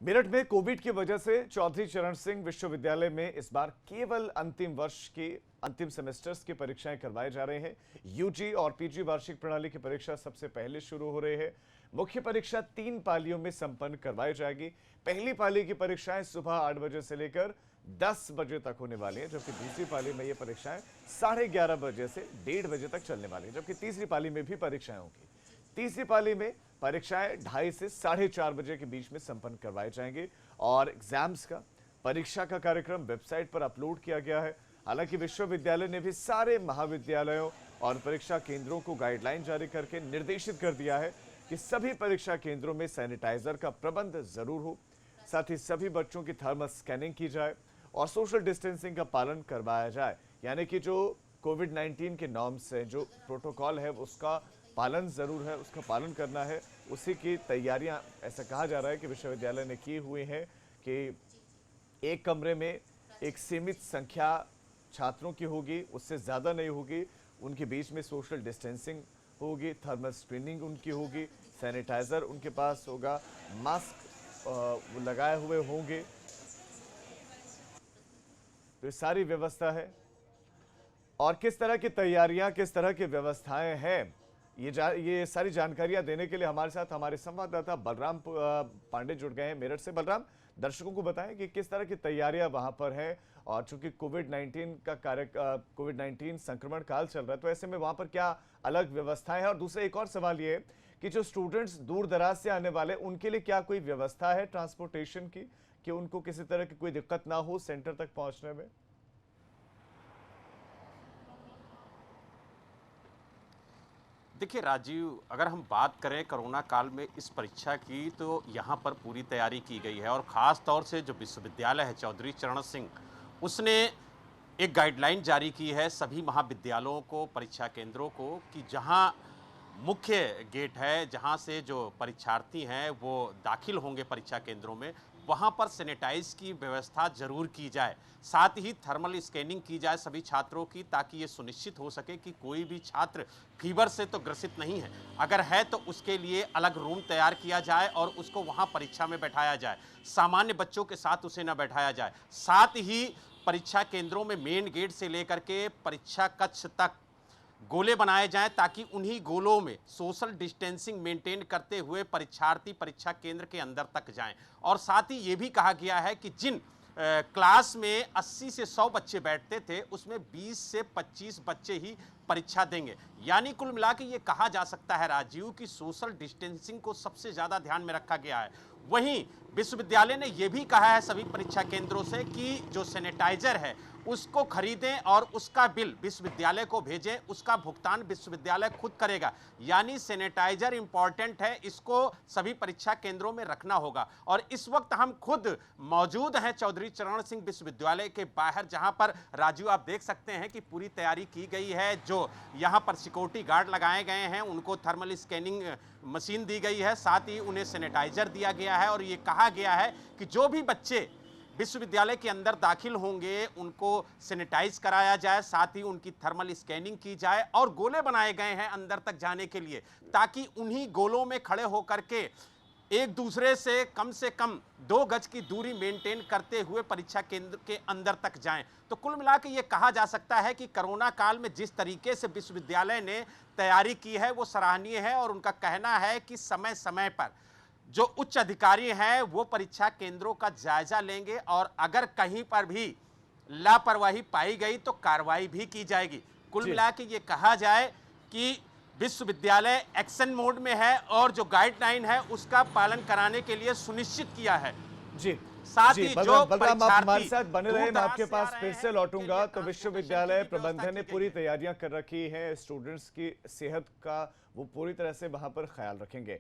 मेरठ में कोविड की वजह से चौधरी चरण सिंह विश्वविद्यालय में इस बार केवल अंतिम वर्ष की अंतिम सेमेस्टर्स की परीक्षाएं करवाए जा रहे हैं। यूजी और पीजी वार्षिक प्रणाली की परीक्षा सबसे पहले शुरू हो रही है। मुख्य परीक्षा 3 पालियों में संपन्न करवाई जाएगी। पहली पाली की परीक्षाएं सुबह 8 बजे से लेकर 10 बजे तक होने वाली है, जबकि दूसरी पाली में ये परीक्षाएं 11:30 बजे से 1:30 बजे तक चलने वाली है, जबकि तीसरी पाली में भी परीक्षाएं होंगी। तीसरी पाली में परीक्षाएं 2:30 से 4:30 बजे के बीच में संपन्न करवाई जाएंगी और एग्जाम्स का परीक्षा का कार्यक्रम वेबसाइट पर अपलोड किया गया है। हालांकि विश्वविद्यालय ने भी सारे महाविद्यालयों और परीक्षा केंद्रों को गाइडलाइन जारी करके निर्देशित कर दिया है कि सभी परीक्षा केंद्रों में सैनिटाइजर का प्रबंध जरूर हो, साथ ही सभी बच्चों की थर्मल स्कैनिंग की जाए और सोशल डिस्टेंसिंग का पालन करवाया जाए। यानी कि जो कोविड-19 के नॉर्म्स है, जो प्रोटोकॉल है, उसका पालन जरूर है, उसका पालन करना है। उसी की तैयारियां ऐसा कहा जा रहा है कि विश्वविद्यालय ने की हुई है कि एक कमरे में एक सीमित संख्या छात्रों की होगी, उससे ज़्यादा नहीं होगी। उनके बीच में सोशल डिस्टेंसिंग होगी, थर्मल स्क्रीनिंग उनकी होगी, सैनिटाइज़र उनके पास होगा, मास्क लगाए हुए होंगे। तो ये सारी व्यवस्था है। और किस तरह की तैयारियां, किस तरह की व्यवस्थाएं हैं, ये सारी जानकारियां देने के लिए हमारे साथ हमारे संवाददाता बलराम पांडे जुड़ गए हैं मेरठ से। बलराम, दर्शकों को बताएं कि किस तरह की तैयारियां वहां पर हैं और चूंकि कोविड-19 संक्रमण काल चल रहा है, तो ऐसे में वहां पर क्या अलग व्यवस्थाएं हैं। और दूसरा एक और सवाल ये है कि जो स्टूडेंट्स दूर दराज से आने वाले, उनके लिए क्या कोई व्यवस्था है ट्रांसपोर्टेशन की, कि उनको किसी तरह की कोई दिक्कत ना हो सेंटर तक पहुंचने में? देखिए राजीव, अगर हम बात करें कोरोना काल में इस परीक्षा की, तो यहाँ पर पूरी तैयारी की गई है और ख़ास तौर से जो विश्वविद्यालय है चौधरी चरण सिंह, उसने एक गाइडलाइन जारी की है सभी महाविद्यालयों को, परीक्षा केंद्रों को, कि जहाँ मुख्य गेट है, जहाँ से जो परीक्षार्थी हैं वो दाखिल होंगे परीक्षा केंद्रों में, वहाँ पर सैनिटाइज की व्यवस्था जरूर की जाए। साथ ही थर्मल स्कैनिंग की जाए सभी छात्रों की, ताकि ये सुनिश्चित हो सके कि कोई भी छात्र फीवर से तो ग्रसित नहीं है। अगर है तो उसके लिए अलग रूम तैयार किया जाए और उसको वहाँ परीक्षा में बैठाया जाए। सामान्य बच्चों के साथ उसे न बैठाया जाए। साथ ही परीक्षा केंद्रों में मेन गेट से लेकर के परीक्षा कक्ष तक गोले बनाए जाएं, ताकि उन्हीं गोलों में सोशल डिस्टेंसिंग मेंटेन करते हुए परीक्षार्थी परीक्षा केंद्र के अंदर तक जाएं। और साथ ही ये भी कहा गया है कि जिन क्लास में 80 से 100 बच्चे बैठते थे, उसमें 20 से 25 बच्चे ही परीक्षा देंगे। यानी कुल मिला के ये कहा जा सकता है राजीव कि सोशल डिस्टेंसिंग को सबसे ज़्यादा ध्यान में रखा गया है। वहीं विश्वविद्यालय ने यह भी कहा है सभी परीक्षा केंद्रों से कि जो सैनिटाइजर है उसको खरीदें और उसका बिल विश्वविद्यालय को भेजें, उसका भुगतान विश्वविद्यालय खुद करेगा। यानी सैनिटाइजर इंपॉर्टेंट है, इसको सभी परीक्षा केंद्रों में रखना होगा। और इस वक्त हम खुद मौजूद हैं चौधरी चरण सिंह विश्वविद्यालय के बाहर, जहां पर राजू आप देख सकते हैं कि पूरी तैयारी की गई है। जो यहां पर सिक्योरिटी गार्ड लगाए गए हैं, उनको थर्मल स्कैनिंग मशीन दी गई है, साथ ही उन्हें सैनिटाइजर दिया गया है। और ये कहा गया है कि जो भी बच्चे विश्वविद्यालय के अंदर दाखिल होंगे उनको सैनिटाइज कराया जाए, साथ ही उनकी थर्मल स्कैनिंग की जाए। और गोले बनाए गए हैं अंदर तक जाने के लिए, ताकि उन्हीं गोलों में खड़े होकर के एक दूसरे से कम 2 गज की दूरी मेंटेन करते हुए परीक्षा केंद्र के अंदर तक जाएं। तो कुल मिला के ये कहा जा सकता है कि कोरोना काल में जिस तरीके से विश्वविद्यालय ने तैयारी की है वो सराहनीय है। और उनका कहना है कि समय समय पर जो उच्च अधिकारी हैं वो परीक्षा केंद्रों का जायजा लेंगे और अगर कहीं पर भी लापरवाही पाई गई तो कार्रवाई भी की जाएगी। कुल मिला के ये कहा जाए कि विश्वविद्यालय एक्शन मोड में है और जो गाइडलाइन है उसका पालन कराने के लिए सुनिश्चित किया है। जी, साथ ही जो बलराम, आप हमारे साथ बने रहे, मैं आपके पास फिर से लौटूंगा। तो विश्वविद्यालय प्रबंधन ने पूरी तैयारियां कर रखी हैं, स्टूडेंट्स की सेहत का वो पूरी तरह से वहां पर ख्याल रखेंगे।